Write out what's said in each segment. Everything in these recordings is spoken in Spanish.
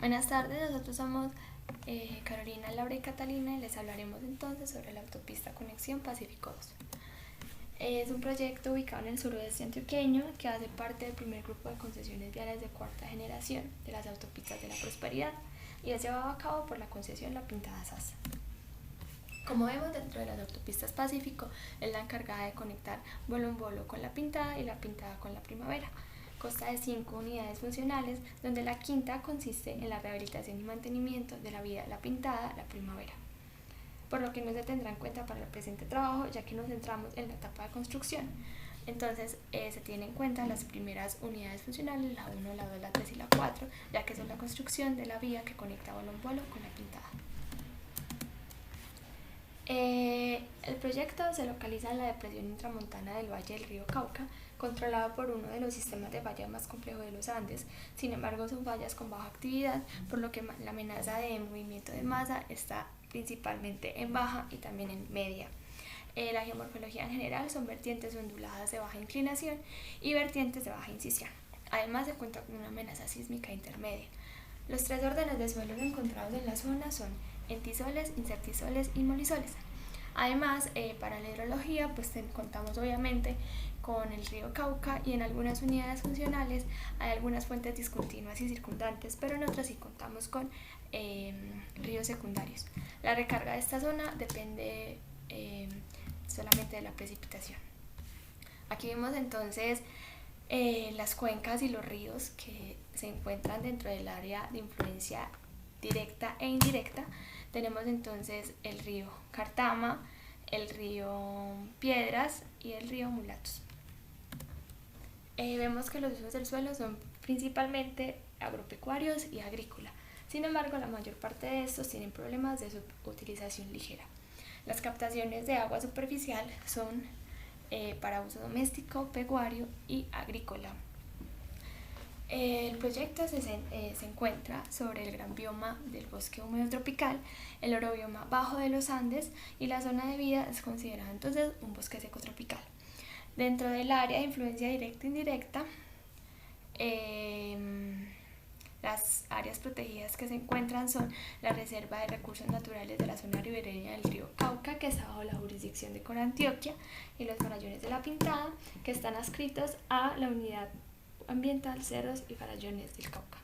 Buenas tardes, nosotros somos Carolina, Laura y Catalina y les hablaremos entonces sobre la autopista Conexión Pacífico 2. Es un proyecto ubicado en el suroeste antioqueño que hace parte del primer grupo de concesiones viales de cuarta generación de las autopistas de la Prosperidad y es llevado a cabo por la concesión La Pintada SAS. Como vemos, dentro de las autopistas Pacífico es la encargada de conectar Bolo con La Pintada y La Pintada con La Primavera. Consta de 5 unidades funcionales, donde la quinta consiste en la rehabilitación y mantenimiento de la vía La Pintada, La Primavera, por lo que no se tendrá en cuenta para el presente trabajo, ya que nos centramos en la etapa de construcción. Entonces se tienen en cuenta las primeras unidades funcionales, la 1, la 2, la 3 y la 4, ya que son la construcción de la vía que conecta Bolo con La Pintada. El proyecto se localiza en la depresión intramontana del Valle del Río Cauca, controlado por uno de los sistemas de falla más complejos de los Andes. Sin embargo, son fallas con baja actividad, por lo que la amenaza de movimiento de masa está principalmente en baja y también en media. La geomorfología en general son vertientes onduladas de baja inclinación y vertientes de baja incisión. Además, se cuenta con una amenaza sísmica intermedia. Los 3 órdenes de suelos encontrados en la zona son entisoles, incertisoles y molisoles. Además, para la hidrología, pues contamos obviamente con el río Cauca y en algunas unidades funcionales hay algunas fuentes discontinuas y circundantes, pero en otras sí contamos con ríos secundarios. La recarga de esta zona depende solamente de la precipitación. Aquí vemos entonces las cuencas y los ríos que se encuentran dentro del área de influencia directa e indirecta. Tenemos entonces el río Cartama, el río Piedras y el río Mulatos. Vemos que los usos del suelo son principalmente agropecuarios y agrícola. Sin embargo, la mayor parte de estos tienen problemas de subutilización ligera. Las captaciones de agua superficial son para uso doméstico, pecuario y agrícola. El proyecto se encuentra sobre el gran bioma del bosque húmedo tropical, el orobioma bajo de los Andes, y la zona de vida es considerada entonces un bosque seco tropical. Dentro del área de influencia directa e indirecta, las áreas protegidas que se encuentran son la Reserva de Recursos Naturales de la Zona Ribereña del Río Cauca, que está bajo la jurisdicción de Corantioquia, y los farallones de La Pintada, que están adscritos a la Unidad Ambiental Cerros y Farallones del Cauca.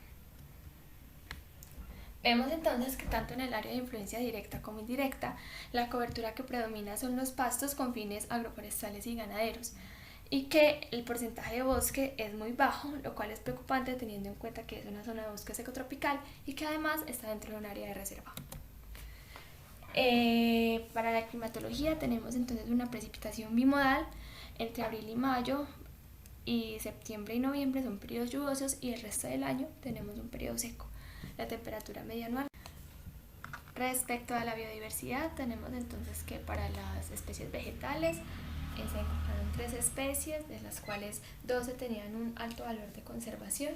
Vemos entonces que tanto en el área de influencia directa como indirecta, la cobertura que predomina son los pastos con fines agroforestales y ganaderos, y que el porcentaje de bosque es muy bajo, lo cual es preocupante teniendo en cuenta que es una zona de bosque seco tropical y que además está dentro de un área de reserva. Para la climatología tenemos entonces una precipitación bimodal entre abril y mayo, y septiembre y noviembre son periodos lluviosos y el resto del año tenemos un periodo seco. La temperatura media anual. Respecto a la biodiversidad, tenemos entonces que para las especies vegetales se encontraron 3 especies, de las cuales 12 tenían un alto valor de conservación.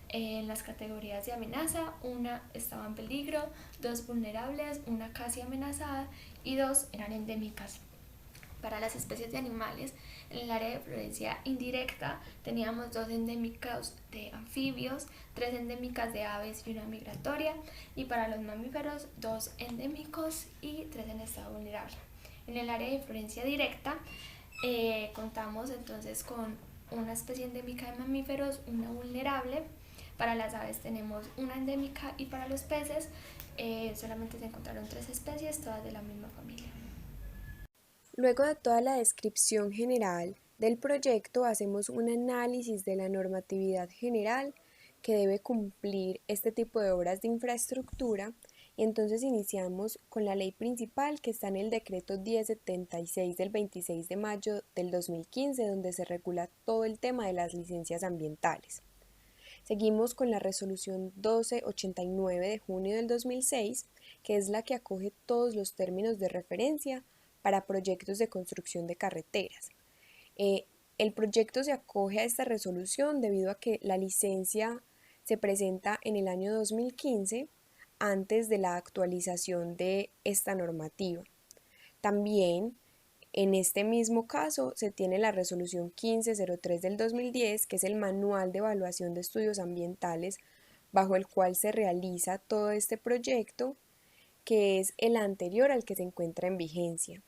En las categorías de amenaza, una estaba en peligro, 2 vulnerables, una casi amenazada y 2 eran endémicas. Para las especies de animales, en el área de influencia indirecta teníamos 2 endémicas de anfibios, 3 endémicas de aves y una migratoria, y para los mamíferos 2 endémicos y 3 en estado vulnerable. En el área de influencia directa contamos entonces con una especie endémica de mamíferos, una vulnerable. Para las aves tenemos una endémica y para los peces solamente se encontraron 3 especies, todas de la misma familia. Luego de toda la descripción general del proyecto, hacemos un análisis de la normatividad general que debe cumplir este tipo de obras de infraestructura, y entonces iniciamos con la ley principal que está en el decreto 1076 del 26 de mayo del 2015, donde se regula todo el tema de las licencias ambientales. Seguimos con la resolución 1289 de junio del 2006, que es la que acoge todos los términos de referencia para proyectos de construcción de carreteras. El proyecto se acoge a esta resolución debido a que la licencia se presenta en el año 2015, antes de la actualización de esta normativa. También en este mismo caso se tiene la resolución 1503 del 2010, que es el manual de evaluación de estudios ambientales bajo el cual se realiza todo este proyecto, que es el anterior al que se encuentra en vigencia.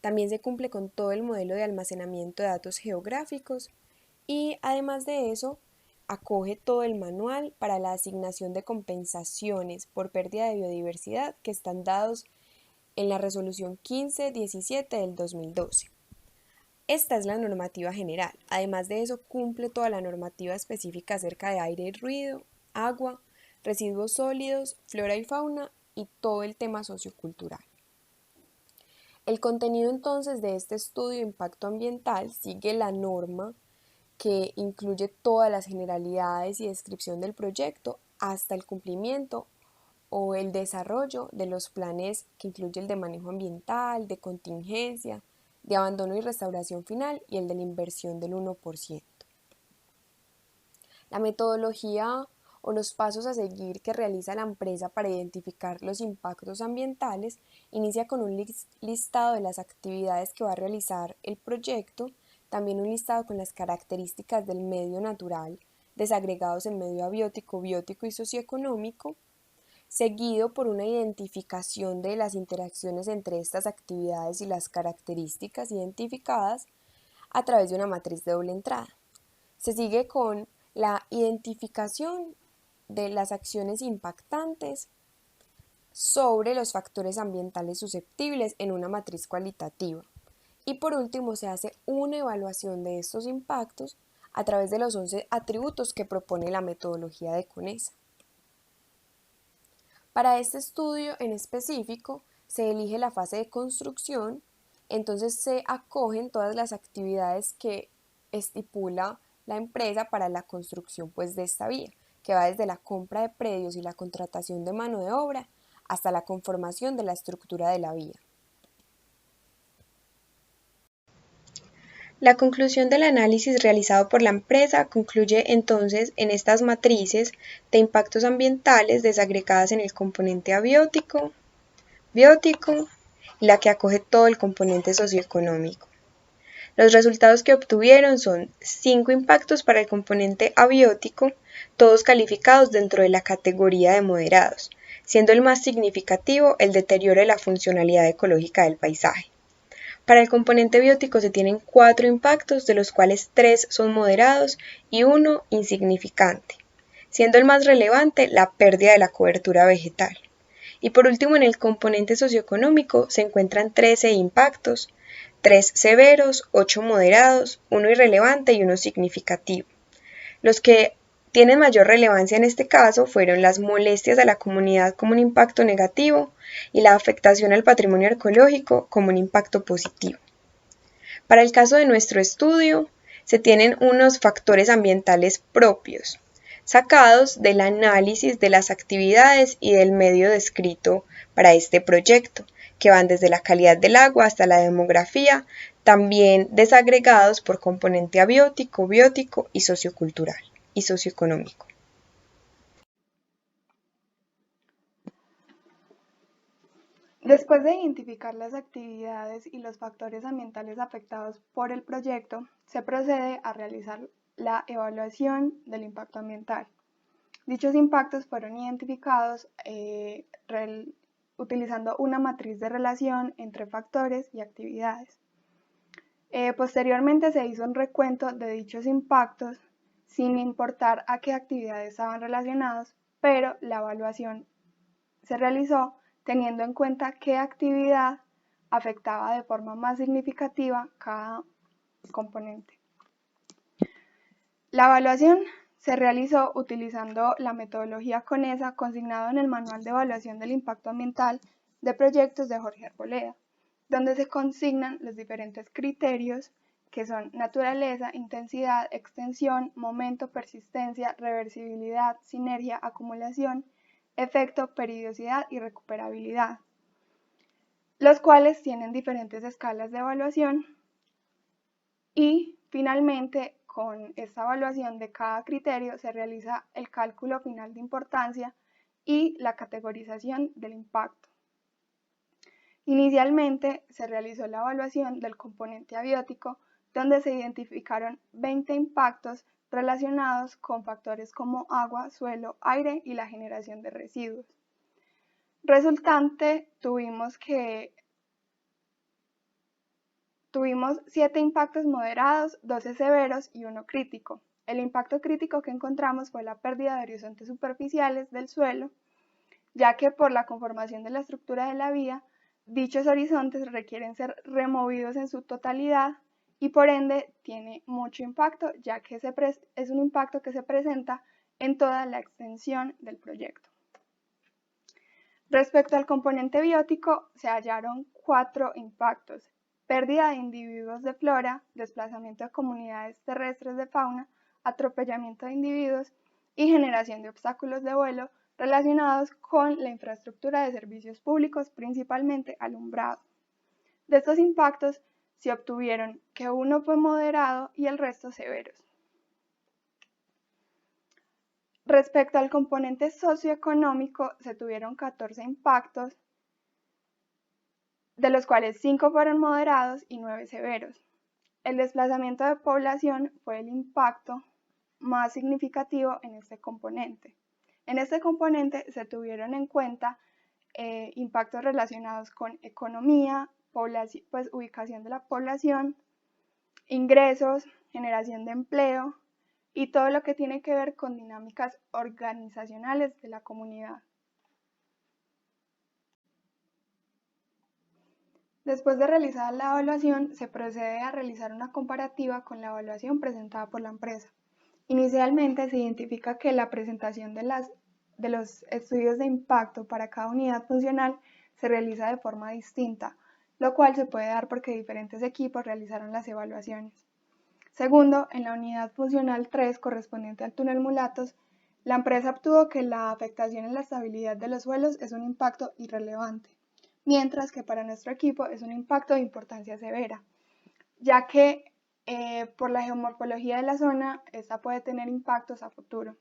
También se cumple con todo el modelo de almacenamiento de datos geográficos y además de eso, acoge todo el manual para la asignación de compensaciones por pérdida de biodiversidad que están dados en la resolución 1517 del 2012. Esta es la normativa general. Además de eso, cumple toda la normativa específica acerca de aire y ruido, agua, residuos sólidos, flora y fauna y todo el tema sociocultural. El contenido entonces de este estudio de impacto ambiental sigue la norma que incluye todas las generalidades y descripción del proyecto hasta el cumplimiento o el desarrollo de los planes que incluye el de manejo ambiental, de contingencia, de abandono y restauración final y el de la inversión del 1%. La metodología o los pasos a seguir que realiza la empresa para identificar los impactos ambientales inicia con un listado de las actividades que va a realizar el proyecto, también un listado con las características del medio natural, desagregados en medio abiótico, biótico y socioeconómico, seguido por una identificación de las interacciones entre estas actividades y las características identificadas a través de una matriz de doble entrada. Se sigue con la identificación de las acciones impactantes sobre los factores ambientales susceptibles en una matriz cualitativa. Y por último, se hace una evaluación de estos impactos a través de los 11 atributos que propone la metodología de CONESA. Para este estudio en específico, se elige la fase de construcción, entonces se acogen todas las actividades que estipula la empresa para la construcción de esta vía, que va desde la compra de predios y la contratación de mano de obra hasta la conformación de la estructura de la vía. La conclusión del análisis realizado por la empresa concluye entonces en estas matrices de impactos ambientales desagregadas en el componente abiótico, biótico y la que acoge todo el componente socioeconómico. Los resultados que obtuvieron son 5 impactos para el componente abiótico, todos calificados dentro de la categoría de moderados, siendo el más significativo el deterioro de la funcionalidad ecológica del paisaje. Para el componente biótico se tienen 4 impactos, de los cuales 3 son moderados y 1 insignificante, siendo el más relevante la pérdida de la cobertura vegetal. Y por último, en el componente socioeconómico se encuentran 13 impactos, 3 severos, 8 moderados, 1 irrelevante y 1 significativo. Los que tienen mayor relevancia en este caso fueron las molestias a la comunidad como un impacto negativo y la afectación al patrimonio ecológico como un impacto positivo. Para el caso de nuestro estudio, se tienen unos factores ambientales propios, sacados del análisis de las actividades y del medio descrito para este proyecto, que van desde la calidad del agua hasta la demografía, también desagregados por componente abiótico, biótico y sociocultural y socioeconómico. Después de identificar las actividades y los factores ambientales afectados por el proyecto, se procede a realizar la evaluación del impacto ambiental. Dichos impactos fueron identificados utilizando una matriz de relación entre factores y actividades. Posteriormente se hizo un recuento de dichos impactos sin importar a qué actividades estaban relacionados, pero la evaluación se realizó teniendo en cuenta qué actividad afectaba de forma más significativa cada componente. La evaluación se realizó utilizando la metodología CONESA consignado en el Manual de Evaluación del Impacto Ambiental de Proyectos de Jorge Arboleda, donde se consignan los diferentes criterios que son naturaleza, intensidad, extensión, momento, persistencia, reversibilidad, sinergia, acumulación, efecto, periodicidad y recuperabilidad, los cuales tienen diferentes escalas de evaluación y finalmente con esta evaluación de cada criterio se realiza el cálculo final de importancia y la categorización del impacto. Inicialmente se realizó la evaluación del componente abiótico, donde se identificaron 20 impactos relacionados con factores como agua, suelo, aire y la generación de residuos. Resultante, tuvimos 7 impactos moderados, 12 severos y 1 crítico. El impacto crítico que encontramos fue la pérdida de horizontes superficiales del suelo, ya que por la conformación de la estructura de la vía, dichos horizontes requieren ser removidos en su totalidad y por ende tiene mucho impacto, ya que es un impacto que se presenta en toda la extensión del proyecto. Respecto al componente biótico, se hallaron 4 impactos: pérdida de individuos de flora, desplazamiento de comunidades terrestres de fauna, atropellamiento de individuos y generación de obstáculos de vuelo relacionados con la infraestructura de servicios públicos, principalmente alumbrado. De estos impactos se obtuvieron que uno fue moderado y el resto severos. Respecto al componente socioeconómico, se tuvieron 14 impactos, de los cuales 5 fueron moderados y 9 severos. El desplazamiento de población fue el impacto más significativo en este componente. En este componente se tuvieron en cuenta impactos relacionados con economía, ubicación de la población, ingresos, generación de empleo y todo lo que tiene que ver con dinámicas organizacionales de la comunidad. Después de realizar la evaluación, se procede a realizar una comparativa con la evaluación presentada por la empresa. Inicialmente se identifica que la presentación de los estudios de impacto para cada unidad funcional se realiza de forma distinta, lo cual se puede dar porque diferentes equipos realizaron las evaluaciones. Segundo, en la unidad funcional 3, correspondiente al túnel Mulatos, la empresa obtuvo que la afectación en la estabilidad de los suelos es un impacto irrelevante, mientras que para nuestro equipo es un impacto de importancia severa, ya que por la geomorfología de la zona, esta puede tener impactos a futuro.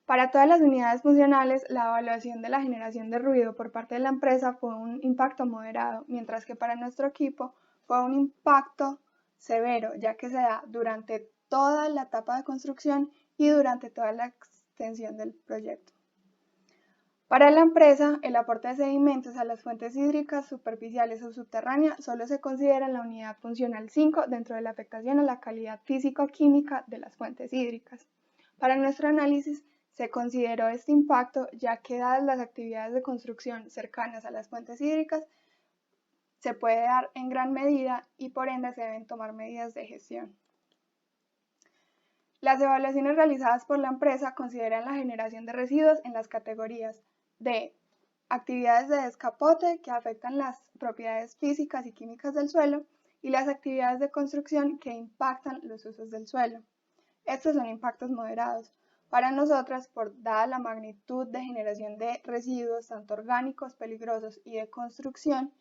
Para todas las unidades funcionales, la evaluación de la generación de ruido por parte de la empresa fue un impacto moderado, mientras que para nuestro equipo fue un impacto severo, ya que se da durante toda la etapa de construcción y durante toda la extensión del proyecto. Para la empresa, el aporte de sedimentos a las fuentes hídricas superficiales o subterráneas solo se considera en la unidad funcional 5 dentro de la afectación a la calidad físico-química de las fuentes hídricas. Para nuestro análisis, se consideró este impacto ya que dadas las actividades de construcción cercanas a las fuentes hídricas, se puede dar en gran medida y por ende se deben tomar medidas de gestión. Las evaluaciones realizadas por la empresa consideran la generación de residuos en las categorías de actividades de descapote que afectan las propiedades físicas y químicas del suelo y las actividades de construcción que impactan los usos del suelo. Estos son impactos moderados. Para nosotras, dada la magnitud de generación de residuos, tanto orgánicos, peligrosos y de construcción,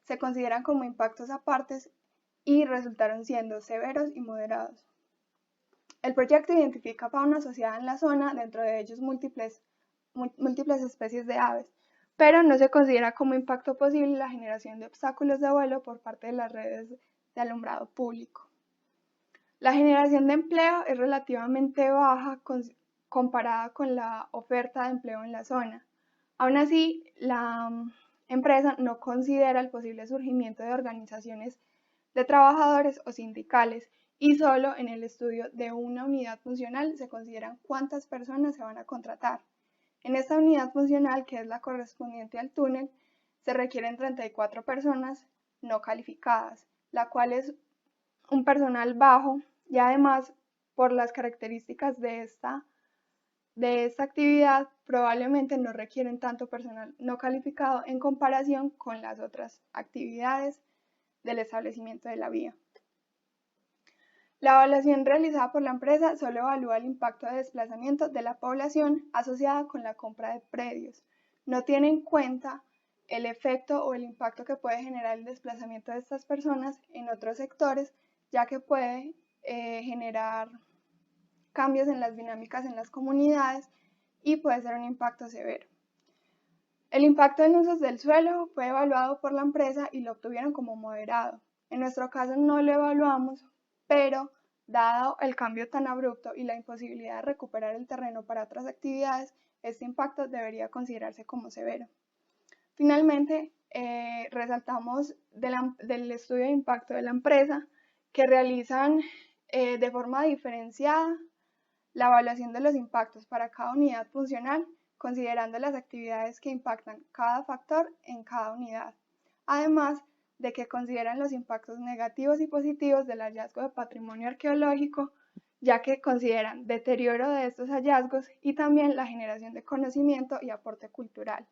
se consideran como impactos apartes y resultaron siendo severos y moderados. El proyecto identifica fauna asociada en la zona, dentro de ellos múltiples especies de aves, pero no se considera como impacto posible la generación de obstáculos de vuelo por parte de las redes de alumbrado público. La generación de empleo es relativamente baja comparada con la oferta de empleo en la zona. Aún así, la empresa no considera el posible surgimiento de organizaciones de trabajadores o sindicales y solo en el estudio de una unidad funcional se consideran cuántas personas se van a contratar. En esta unidad funcional, que es la correspondiente al túnel, se requieren 34 personas no calificadas, la cual es un personal bajo y además por las características de esta actividad probablemente no requieren tanto personal no calificado en comparación con las otras actividades del establecimiento de la vía. La evaluación realizada por la empresa solo evalúa el impacto de desplazamiento de la población asociada con la compra de predios. No tiene en cuenta el efecto o el impacto que puede generar el desplazamiento de estas personas en otros sectores, ya que puede generar cambios en las dinámicas en las comunidades y puede ser un impacto severo. El impacto en usos del suelo fue evaluado por la empresa y lo obtuvieron como moderado. En nuestro caso no lo evaluamos, pero Dado el cambio tan abrupto y la imposibilidad de recuperar el terreno para otras actividades, este impacto debería considerarse como severo. Finalmente, resaltamos del estudio de impacto de la empresa que realizan de forma diferenciada la evaluación de los impactos para cada unidad funcional, considerando las actividades que impactan cada factor en cada unidad. Además de que consideran los impactos negativos y positivos del hallazgo de patrimonio arqueológico, ya que consideran deterioro de estos hallazgos y también la generación de conocimiento y aporte cultural.